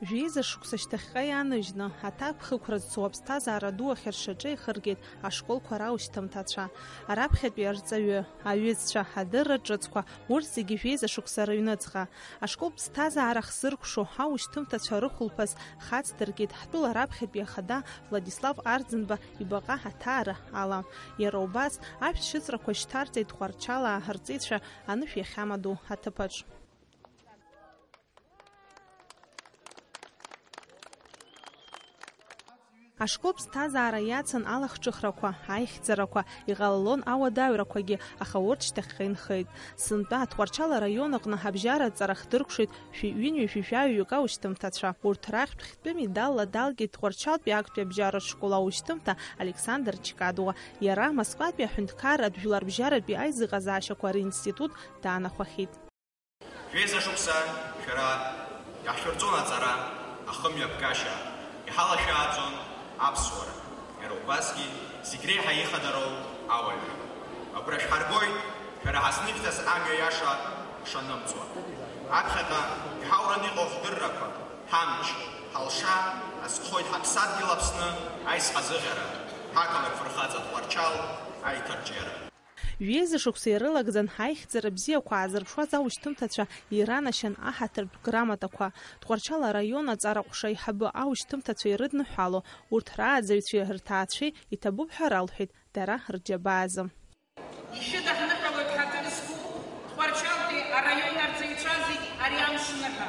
Жәеиза шықәса шьҭахьҟа иааныжьны, аҭак ԥхықәра зцу аԥсҭазаара ду ахьыршаҿы ихыргеит ашколқәа раушьҭымҭацәа, араԥхьатәи арҵаҩы, аҩызцәа, адырра ҿыцқәа, урҭ зегьы жәеиза шықәса рыҩныҵҟа. Ашкол ԥсҭазаара хзыркәшо аушьҭымҭацәа рыхәылԥаз хаҵ дыркит ҳтәыла раԥхьатәи ахада Владислав Арӡынба ибаҟа ҳаҭаара ала. Иара убас ашәҭшьыҵәрақәа шьҭарҵеит Тҟәарчалаа ҳарҵеицәа анышә иахьамаду аҭыԥаҿ. Ашкол ԥсҭазаара иацын алахҿыхрақәа, аихьӡарақәа, иҟалалон ауадаҩрақәагьы, аха урҭ шьҭахьҟа инхеит. Сынтәа Тҟәарчала араион аҟны ҳабжьара ҵара хдыркәшеит шәи-ҩынҩажәижәаҩҩык аушьҭымҭацәа. Урҭ рахьтә хьтәы медалла далгеит Тҟәарчалтәи актәи абжьаратә школ аушьҭымҭа Александр Чикадуа. Иара Москватәи аҳәынҭқарратә жәларбжьаратәи аизыҟазаашьақәа ринститут даанахәахьеит. Жәеиза шықәса шәара иаҳшәырҵон аҵара, ахымҩаԥгашьа, иҳалашәааӡон аԥсуара, иара убасгьы зегь реиҳа ихадароу ауаҩра. Агәра шәҳаргоит шәара ҳазнышәҭаз амҩа иаша ҳшанымҵуа. Аԥхьаҟа иҳаураны иҟоу хдыррақәа, ҳамч, ҳалша азхоит ҳаԥсадгьыл Аԥсны аизҳазыӷьара, ҳақалақь фырхаҵа Тҟәарчал аиҭарҿиара. Жәеиза шықәса ирылагӡан ҳаихьӡара бзиақәа аазырԥшуаз аушьҭымҭацәа иранашьан аҳаҭыртә грамотақәа. Тҟәарчала араион аҵараҟәша аиҳабы аушьҭымҭацәа ирыдныҳәало, урҭ рааӡаҩцәеи рҭаацәеи иҭабуп ҳәа ралҳәеит дара рџьабаазы. Ишыдаҳныҳәалоит ҳаҭыр зқәу Тҟәарчалтәи араион арҵаҩцәа зегь ари амш ныҳәа.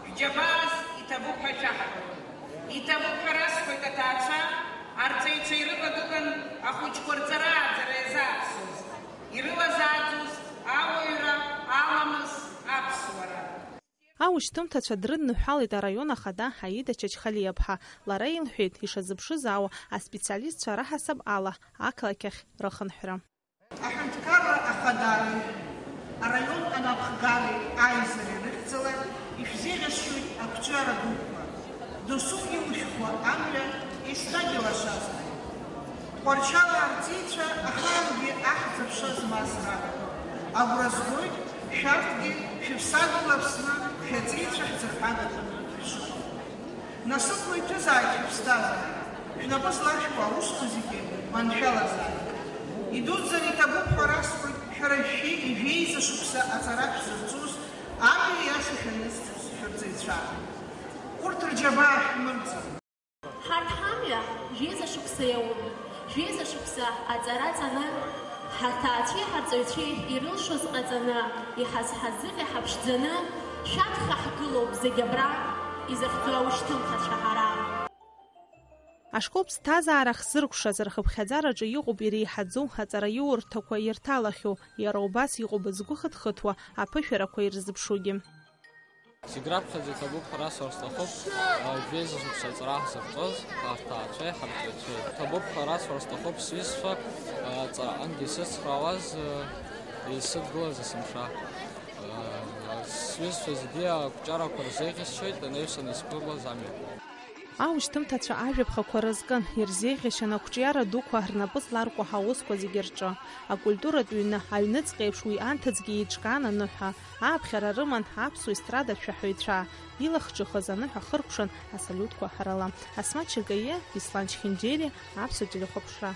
Ҳџьабааз иҭабуп ҳәа ҿаҳҳәалоит. Иҭабуп ҳәа расҳәоит аҭаацәа, арҵаҩцәа ирывагылан ахәыҷқәа рҵара-ааӡара иазааԥсоз. Ирылазааӡоз ауаҩра, аламыс, аԥсуара. Аушьҭымҭацәа дрыдныҳәалеит араион ахада Аида Чачхалиаԥҳа. Лара илҳәеит ишазыԥшызаауа аспециалистцәа раҳасаб ала ақалақь ахь рыхынҳәра. Аҳәынҭқарра ахадареи, араион анапхгареи аизареи рыхьӡала ишәзеиӷьасшьоит ақәҿиара дуқәа. Досу иушәхуа амҩа ишнагьылашазар. Тҟәарчала арҵаҩцәа ахаангьы аҳӡаԥша змаз ракәын. Агәра згоит шәарҭгьы шәыԥсадгьыл Аԥсны шәаҵаҩцәа ҳзырҳагатәны шәшыҟоу. Насыԥла иҭәызааит шәыԥсҭазаара, шәнапы зларшәкуа аусқәа зегьы маншәалазааит. Идуӡӡан иҭабуп ҳәа расҳәоит шәара ижәеиза шықәса аҵара шәзырҵоз амҩа иаша шәанызҵоз шәарҵаҩцәа. Урҭ рџьабаа шәмырӡын. Ҳарҭ ҳамҩа жәеиза шықәса иаурын. Жәеиза шықәса аҵара ҵаны, ҳаҭаацәеи ҳарҵаҩцәеи ирылшоз ҟаҵаны, иҳазҳазыҟьа ҳаԥшӡаны, шәаҭха ҳгылоуп зегь абра, изыхьӡу аушьҭымҭацәа ҳара. Ашкол ԥсҭазаара хзыркәшаз рхыԥхьаӡараҿы иҟоуп иреиҳаӡоу аҵараиурҭақәа ирҭалахьоу, иара убас иҟоуп згәы хыҭхыҭуа аԥышәарақәа ирзыԥшугьы. Зегь раԥхьаӡа иҭабуп ҳәа расҳәар сҭахуп жәеиза шықәса аҵара ҳзырҵоз ҳарҭаацәеи ҳарҵаҩцәеи. Иҭабуп ҳәа расҳәар сҭахуп сҩызцәа ҵараҟангьы исыцхраауаз исыдгылаз есымша. Сҩызцәа зегьы ақәҿиарақәа рзеиӷьасшьоит анаҩсан исԥырлаз амҩа. Аушьҭымҭацәа ажәаԥхақәа рызкын, ирзеиӷьашьан ақәҿиара дуқәа рнапы зларкуа ҳаусқәа зегьы рҿы. Акультуратә ҩны аҩныҵҟа еиԥш уи анҭыҵгьы еиҿкаан аныҳәа. Ааԥхьара рыман аԥсуа естрадатә шәаҳәаҩцәа. Илахҿыхыз аныҳәа хыркәшан асалиутқәа ҳарала. Асмаҭ Шьыргаиа, Беслан Чхинџьери, Аԥсуа телехәаԥшра.